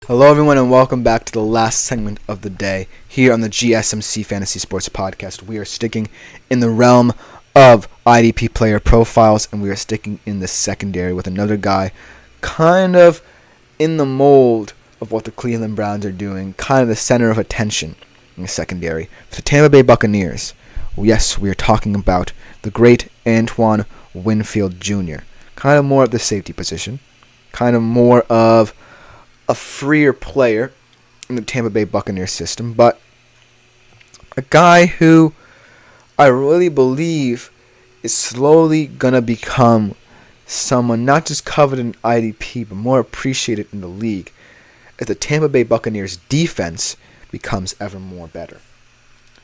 Hello, everyone, and welcome back to the last segment of the day here on the GSMC Fantasy Sports Podcast. We are sticking in the realm of IDP player profiles, and we are sticking in the secondary with another guy kind of in the mold of what the Cleveland Browns are doing, kind of the center of attention in the secondary. For the Tampa Bay Buccaneers, yes, we are talking about the great Antoine Winfield Jr., kind of more of the safety position, kind of more of a freer player in the Tampa Bay Buccaneers system, but a guy who I really believe is slowly going to become someone not just coveted in IDP, but more appreciated in the league as the Tampa Bay Buccaneers defense becomes ever more better.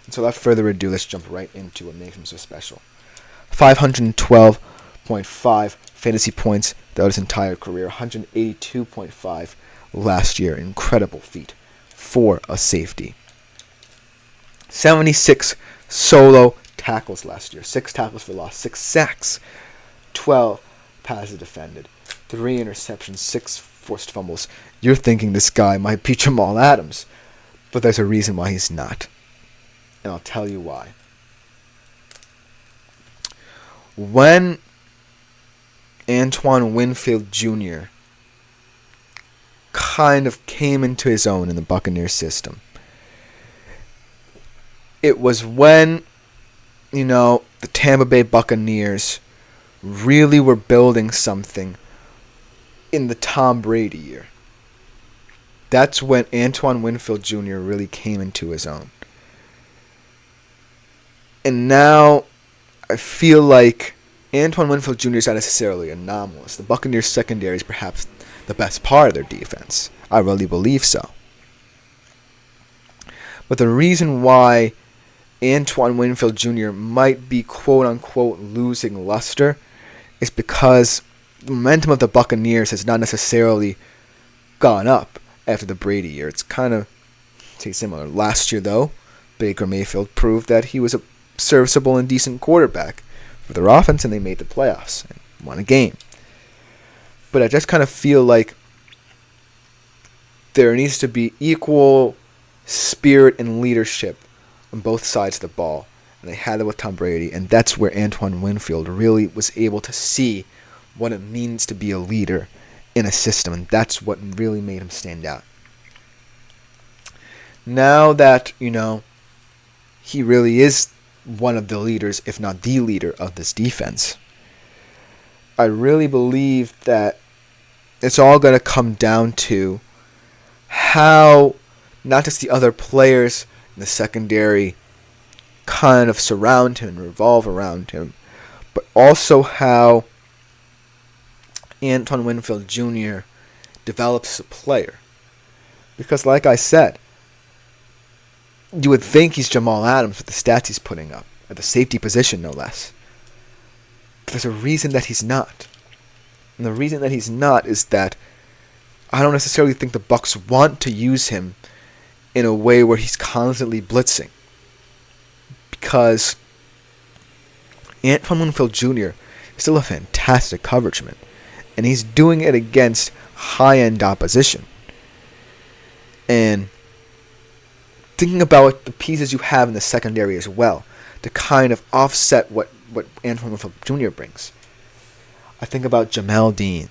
And so without further ado, let's jump right into what makes him so special. 512.5 fantasy points throughout his entire career, 182.5 last year. Incredible feat for a safety. 76 solo tackles last year. 6 tackles for loss. 6 sacks. 12 passes defended. 3 interceptions. 6 forced fumbles. You're thinking this guy might be Jamal Adams, but there's a reason why he's not. And I'll tell you why. When Antoine Winfield Jr. kind of came into his own in the Buccaneers system, it was when, the Tampa Bay Buccaneers really were building something in the Tom Brady year. That's when Antoine Winfield Jr. really came into his own. And now I feel like Antoine Winfield Jr. is not necessarily anomalous. The Buccaneers secondary is perhaps the best part of their defense. I really believe so. But the reason why Antoine Winfield Jr. might be quote-unquote losing luster is because the momentum of the Buccaneers has not necessarily gone up after the Brady year. It's kind of similar. Last year, though, Baker Mayfield proved that he was a serviceable and decent quarterback for their offense, and they made the playoffs and won a game. But I just kind of feel like there needs to be equal spirit and leadership on both sides of the ball. And they had it with Tom Brady, and that's where Antoine Winfield really was able to see what it means to be a leader in a system, and that's what really made him stand out. Now that, he really is one of the leaders, if not the leader of this defense, I really believe that it's all going to come down to how not just the other players in the secondary kind of surround him and revolve around him, but also how Antoine Winfield Jr. develops as a player. Because like I said, you would think he's Jamal Adams with the stats he's putting up, at the safety position no less. But there's a reason that he's not. And the reason that he's not is that I don't necessarily think the Bucs want to use him in a way where he's constantly blitzing. Because Antoine Winfield Jr. is still a fantastic coverage man. And he's doing it against high-end opposition. And thinking about the pieces you have in the secondary as well to kind of offset what Antoine Winfield Jr. brings. I think about Jamel Dean.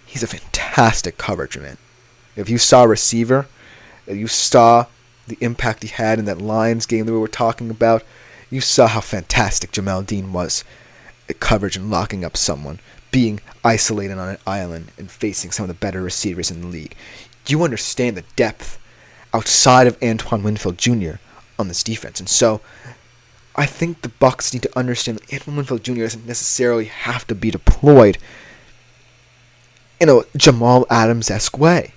He's a fantastic coverage man. If you saw a receiver, if you saw the impact he had in that Lions game that we were talking about, you saw how fantastic Jamel Dean was at coverage and locking up someone, being isolated on an island and facing some of the better receivers in the league. You understand the depth outside of Antoine Winfield Jr. on this defense. And so I think the Bucs need to understand that Antoine Winfield Jr. doesn't necessarily have to be deployed in a Jamal Adams-esque way.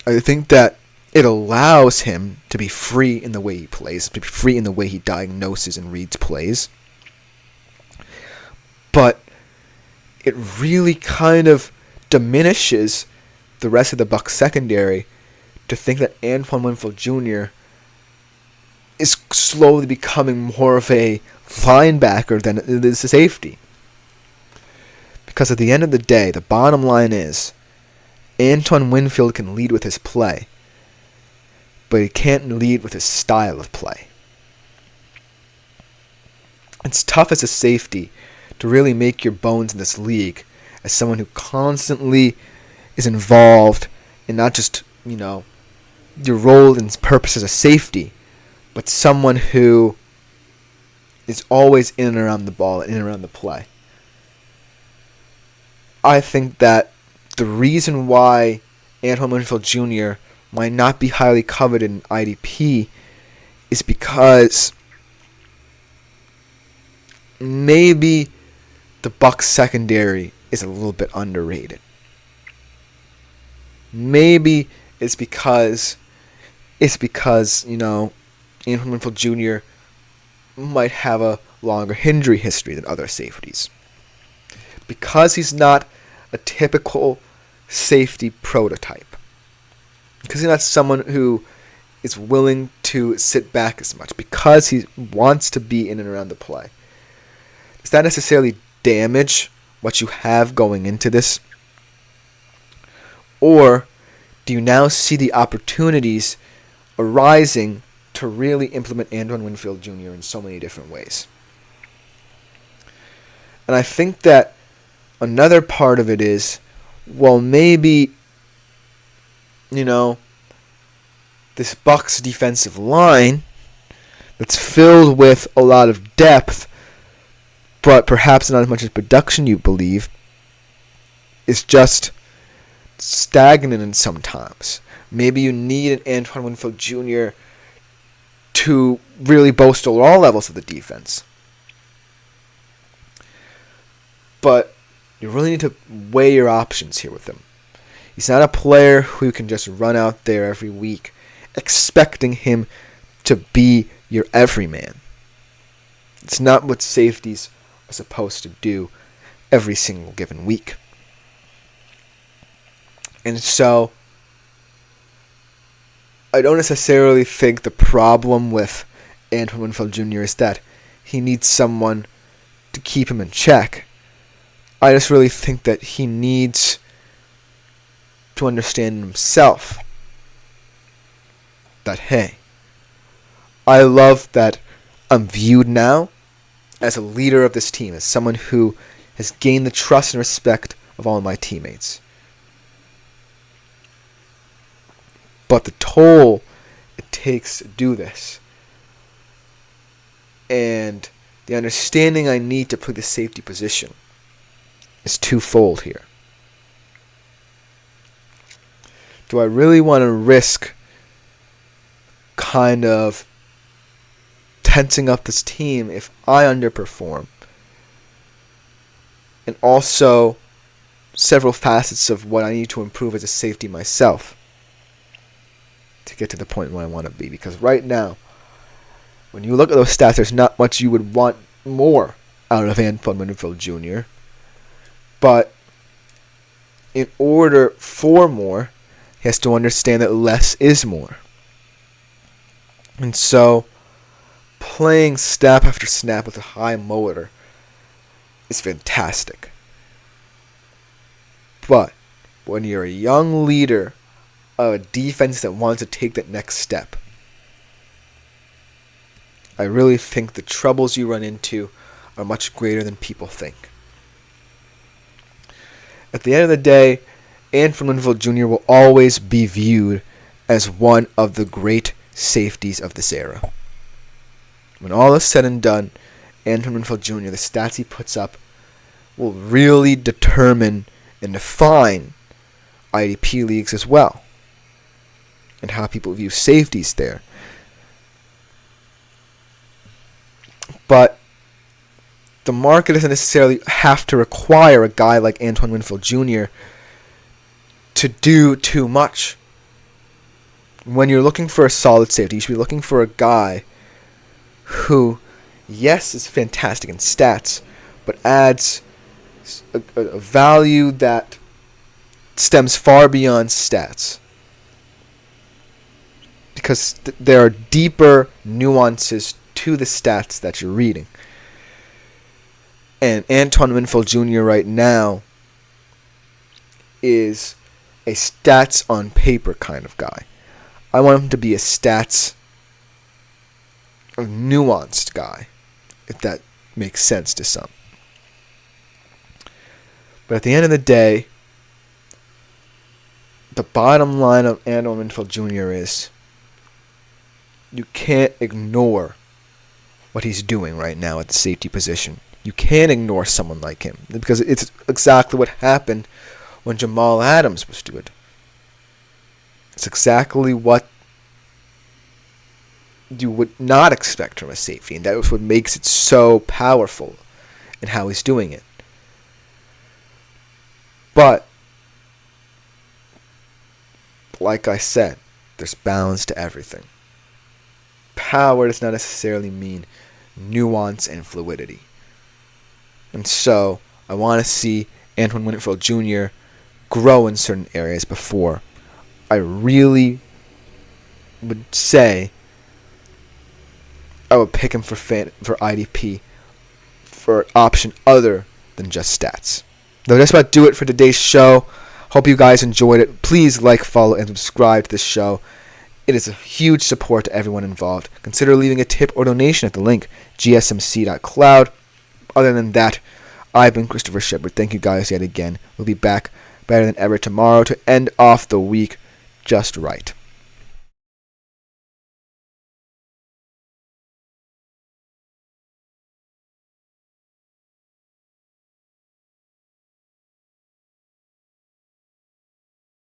I think that it allows him to be free in the way he plays, to be free in the way he diagnoses and reads plays. But it really kind of diminishes the rest of the Bucs secondary to think that Antoine Winfield Jr. is slowly becoming more of a linebacker than it is a safety. Because at the end of the day, the bottom line is Antoine Winfield can lead with his play, but he can't lead with his style of play. It's tough as a safety to really make your bones in this league as someone who constantly is involved in not just, your role and purpose as a safety, but someone who is always in and around the ball, in and around the play. I think that the reason why Antoine Winfield Jr. might not be highly coveted in IDP is because maybe the Bucs secondary is a little bit underrated. Maybe it's because Antoine Winfield Jr. might have a longer injury history than other safeties. Because he's not a typical safety prototype. Because he's not someone who is willing to sit back as much. Because he wants to be in and around the play. Does that necessarily damage what you have going into this? Or do you now see the opportunities arising to really implement Antoine Winfield Jr. in so many different ways? And I think that another part of it is, well, maybe, this Bucs defensive line that's filled with a lot of depth, but perhaps not as much as production you believe, is just stagnant sometimes. Maybe you need an Antoine Winfield Jr. to really bolster all levels of the defense. But you really need to weigh your options here with him. He's not a player who can just run out there every week expecting him to be your everyman. It's not what safeties are supposed to do every single given week. And so, I don't necessarily think the problem with Antoine Winfield Jr. is that he needs someone to keep him in check. I just really think that he needs to understand himself that, hey, I love that I'm viewed now as a leader of this team, as someone who has gained the trust and respect of all of my teammates. But the toll it takes to do this, and the understanding I need to play the safety position, is twofold here. Do I really want to risk kind of tensing up this team if I underperform? And also several facets of what I need to improve as a safety myself to get to the point where I want to be. Because right now, when you look at those stats, there's not much you would want more out of Antoine Winfield Jr. But in order for more, he has to understand that less is more. And so, playing snap after snap with a high motor is fantastic. But when you're a young leader of a defense that wants to take that next step, I really think the troubles you run into are much greater than people think. At the end of the day, Antoine Winfield Jr. will always be viewed as one of the great safeties of this era. When all is said and done, Antoine Winfield Jr., the stats he puts up, will really determine and define IDP leagues as well, and how people view safeties there. But the market doesn't necessarily have to require a guy like Antoine Winfield Jr. to do too much. When you're looking for a solid safety, you should be looking for a guy who, yes, is fantastic in stats, but adds a value that stems far beyond stats. Because there are deeper nuances to the stats that you're reading. And Antoine Winfield Jr. right now is a stats on paper kind of guy. I want him to be a nuanced guy, if that makes sense to some. But at the end of the day, the bottom line of Antoine Winfield Jr. is you can't ignore what he's doing right now at the safety position. You can't ignore someone like him because it's exactly what happened when Jamal Adams was doing. It's exactly what you would not expect from a safety, and that was what makes it so powerful in how he's doing it. But, like I said, there's balance to everything. Power does not necessarily mean nuance and fluidity. And so, I want to see Antoine Winfield Jr. grow in certain areas before I really would say I would pick him for IDP for an option other than just stats. Though that's about do it for today's show. Hope you guys enjoyed it. Please like, follow, and subscribe to this show. It is a huge support to everyone involved. Consider leaving a tip or donation at the link gsmc.cloud. Other than that, I've been Christopher Shepard. Thank you guys yet again. We'll be back better than ever tomorrow to end off the week just right.